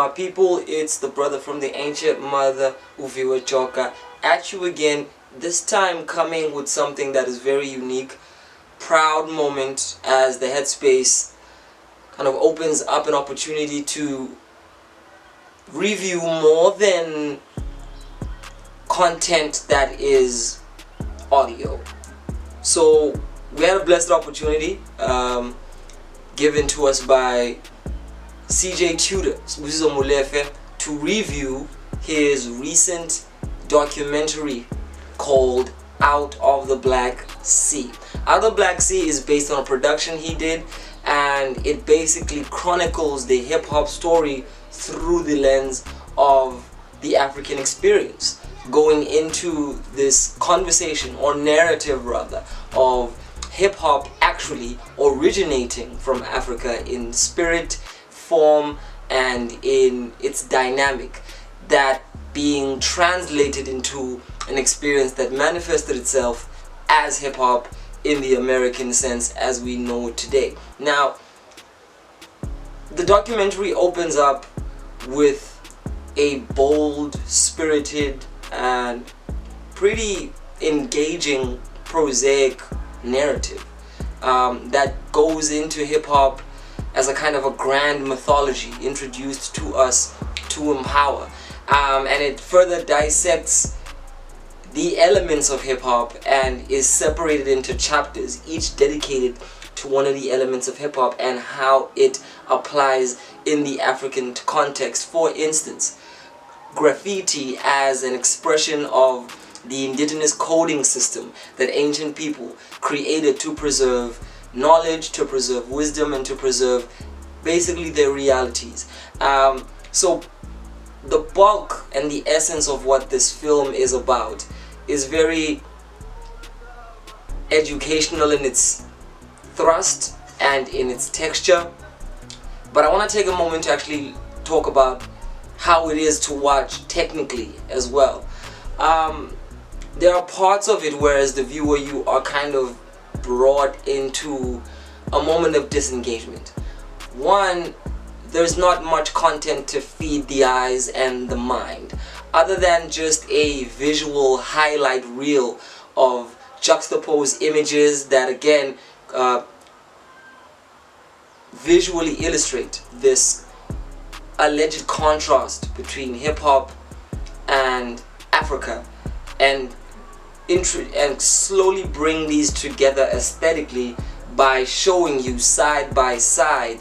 my people, it's the brother from the ancient mother, Viwe Joka, at you again, this time coming with something that is very unique. Proud moment as the Headspace kind of opens up an opportunity to review more than content that is audio. So we had a blessed opportunity given to us by CJ Tutor, Sibusiso Molefe, to review his recent documentary called Out of the Black Sea. Out of the Black Sea is based on a production he did, and it basically chronicles the hip-hop story through the lens of the African experience, going into this conversation, or narrative rather, of hip-hop actually originating from Africa in spirit, form, and in its dynamic, that being translated into an experience that manifested itself as hip-hop in the American sense as we know it today. Now, the documentary opens up with a bold, spirited, and pretty engaging, prosaic narrative that goes into hip-hop as a kind of a grand mythology introduced to us to empower, and it further dissects the elements of hip-hop and is separated into chapters, each dedicated to one of the elements of hip-hop and how it applies in the African context. For instance, graffiti as an expression of the indigenous coding system that ancient people created to preserve knowledge, to preserve wisdom, and to preserve basically their realities. So the bulk and the essence of what this film is about is very educational in its thrust and in its texture, but I want to take a moment to actually talk about how it is to watch technically as well. There are parts of it where as the viewer you are kind of brought into a moment of disengagement. One, there's not much content to feed the eyes and the mind other than just a visual highlight reel of juxtaposed images that again visually illustrate this alleged contrast between hip-hop and Africa, and slowly bring these together aesthetically by showing you side by side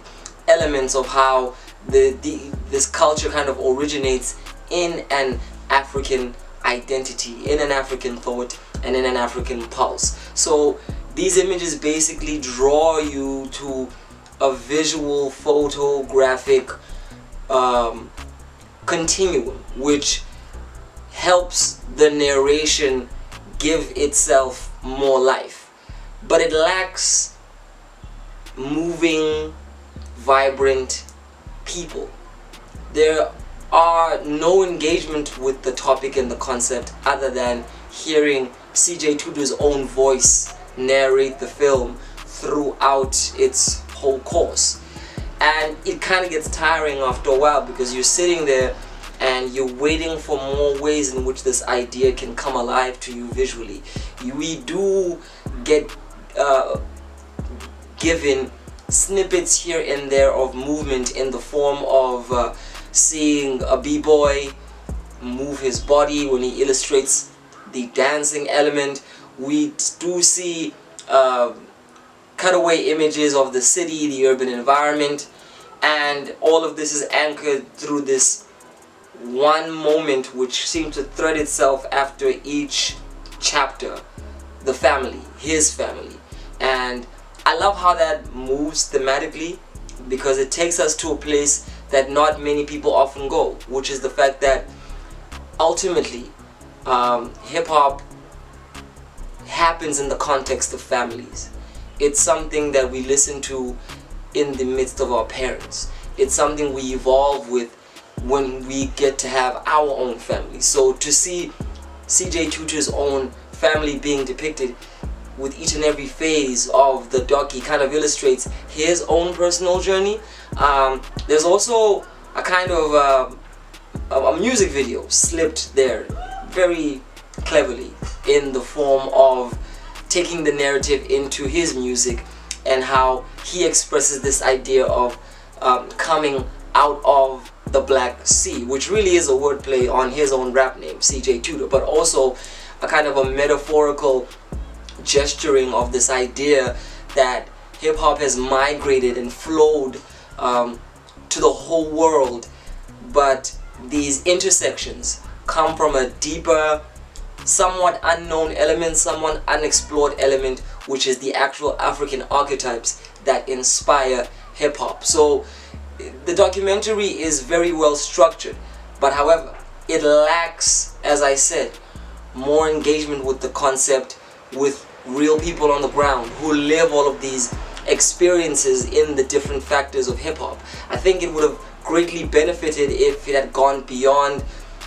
elements of how this culture kind of originates in an African identity, in an African thought, and in an African pulse. So these images basically draw you to a visual photographic continuum which helps the narration give itself more life, but it lacks moving, vibrant people. There are no engagement with the topic and the concept other than hearing CJ Tutor's own voice narrate the film throughout its whole course, and it kind of gets tiring after a while because you're sitting there and you're waiting for more ways in which this idea can come alive to you visually. We do get given snippets here and there of movement in the form of seeing a b-boy move his body when he illustrates the dancing element. We do see cutaway images of the city, the urban environment, and all of this is anchored through this one moment which seems to thread itself after each chapter: the family, his family. And I love how that moves thematically because it takes us to a place that not many people often go, which is the fact that ultimately hip-hop happens in the context of families. It's something that we listen to in the midst of our parents. It's something we evolve with when we get to have our own family. So to see CJ Tutor's own family being depicted with each and every phase of the docu kind of illustrates his own personal journey. There's also a kind of a music video slipped there very cleverly in the form of taking the narrative into his music and how he expresses this idea of coming out of the Black Sea, which really is a wordplay on his own rap name, CJ Tudor, but also a kind of a metaphorical gesturing of this idea that hip-hop has migrated and flowed to the whole world, but these intersections come from a deeper, somewhat unknown element, somewhat unexplored element, which is the actual African archetypes that inspire hip-hop. So the documentary is very well structured, but however, it lacks, as I said, more engagement with the concept, with real people on the ground who live all of these experiences in the different factors of hip-hop. I think it would have greatly benefited if it had gone beyond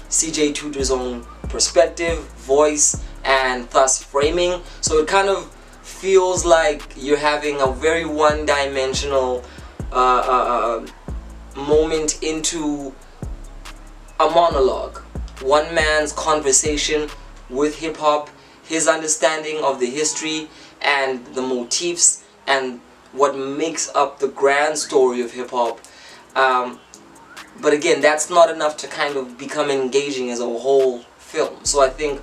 CJ Tudor's own perspective, voice, and thus framing. So it kind of feels like you're having a very one-dimensional moment into a monologue. One man's conversation with hip-hop, his understanding of the history and the motifs and what makes up the grand story of hip-hop. But again, that's not enough to kind of become engaging as a whole film. So I think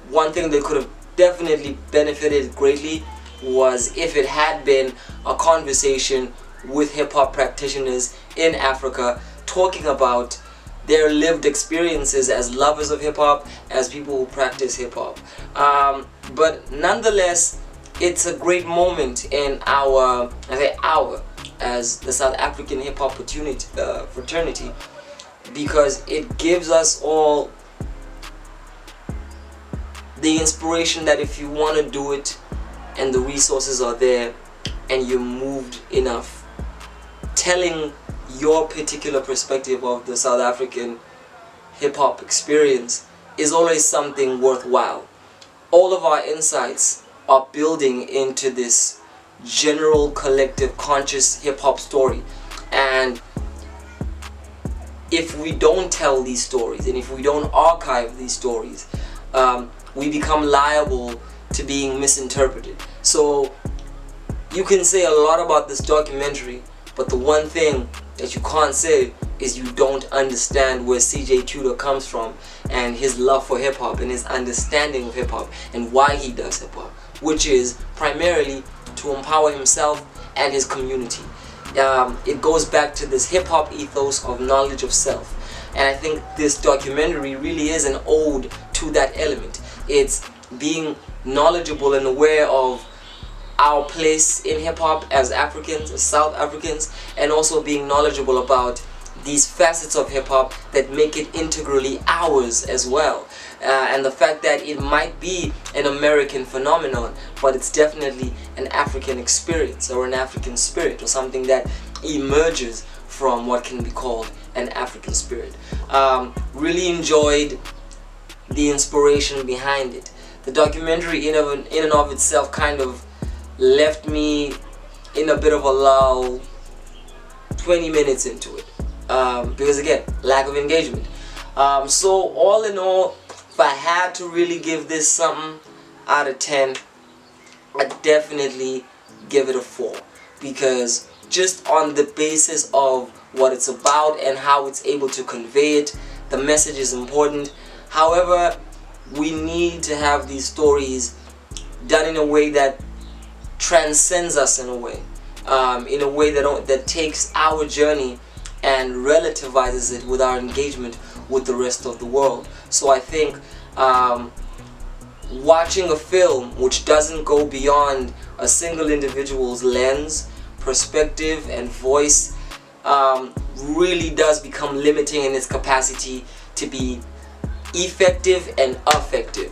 one thing that could have definitely benefited greatly was if it had been a conversation with hip-hop practitioners in Africa talking about their lived experiences as lovers of hip-hop, as people who practice hip-hop. But nonetheless, it's a great moment in our, as the South African hip-hop fraternity, because it gives us all the inspiration that if you want to do it and the resources are there and you're moved enough, telling your particular perspective of the South African hip-hop experience is always something worthwhile. All of our insights are building into this general collective conscious hip-hop story, and if we don't tell these stories and if we don't archive these stories, we become liable to being misinterpreted. So you can say a lot about this documentary, but the one thing that you can't say is you don't understand where CJ Tudor comes from and his love for hip-hop and his understanding of hip-hop and why he does hip-hop, which is primarily to empower himself and his community. It goes back to this hip-hop ethos of knowledge of self, and I think this documentary really is an ode to that element. It's being knowledgeable and aware of our place in hip-hop as Africans, as South Africans, and also being knowledgeable about these facets of hip-hop that make it integrally ours as well. And the fact that it might be an American phenomenon, but it's definitely an African experience or an African spirit, or something that emerges from what can be called an African spirit. Really enjoyed the inspiration behind it. The documentary in and of itself kind of left me in a bit of a lull 20 minutes into it, because again, lack of engagement. So all in all, if I had to really give this something out of 10, I'd definitely give it a 4, because just on the basis of what it's about and how it's able to convey it, the message is important. However, we need to have these stories done in a way that transcends us, in a way that takes our journey and relativizes it with our engagement with the rest of the world. So I think watching a film which doesn't go beyond a single individual's lens, perspective, and voice really does become limiting in its capacity to be effective and affective.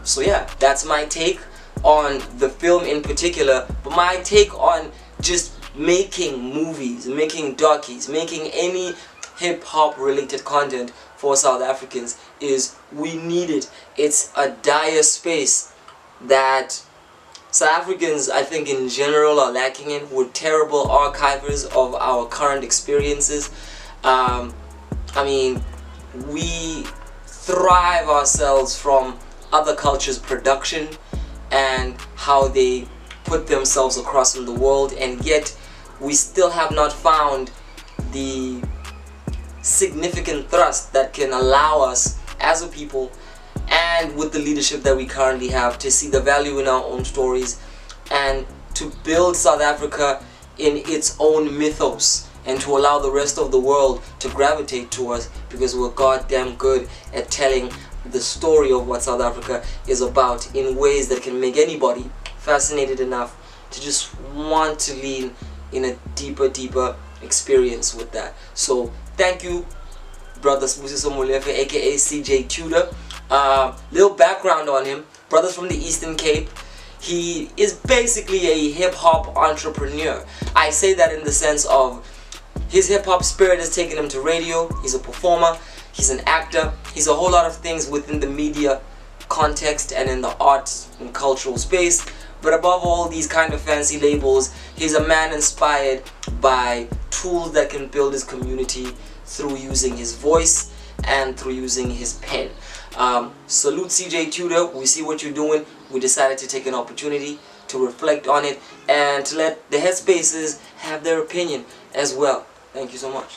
So yeah, that's my take on the film in particular, but my take on just making movies, making docies, making any hip-hop related content for South Africans is we need it. It's a dire space that South Africans, I think in general, are lacking in. We're terrible archivers of our current experiences. I mean, we thrive ourselves from other cultures' production and how they put themselves across in the world, and yet we still have not found the significant thrust that can allow us as a people, and with the leadership that we currently have, to see the value in our own stories and to build South Africa in its own mythos, and to allow the rest of the world to gravitate to us because we're goddamn good at telling the story of what South Africa is about in ways that can make anybody fascinated enough to just want to lean in a deeper experience with that. So thank you, brother Sibusiso Molefe, aka CJ Tudor. Little background on him: brother's from the Eastern Cape. He is basically a hip-hop entrepreneur. I say that in the sense of his hip-hop spirit has taken him to radio. He's a performer, he's an actor, he's a whole lot of things within the media context and in the arts and cultural space. But above all these kind of fancy labels, he's a man inspired by tools that can build his community through using his voice and through using his pen. Salute CJ Tudor. We see what you're doing. We decided to take an opportunity to reflect on it and to let the headspaces have their opinion as well. Thank you so much.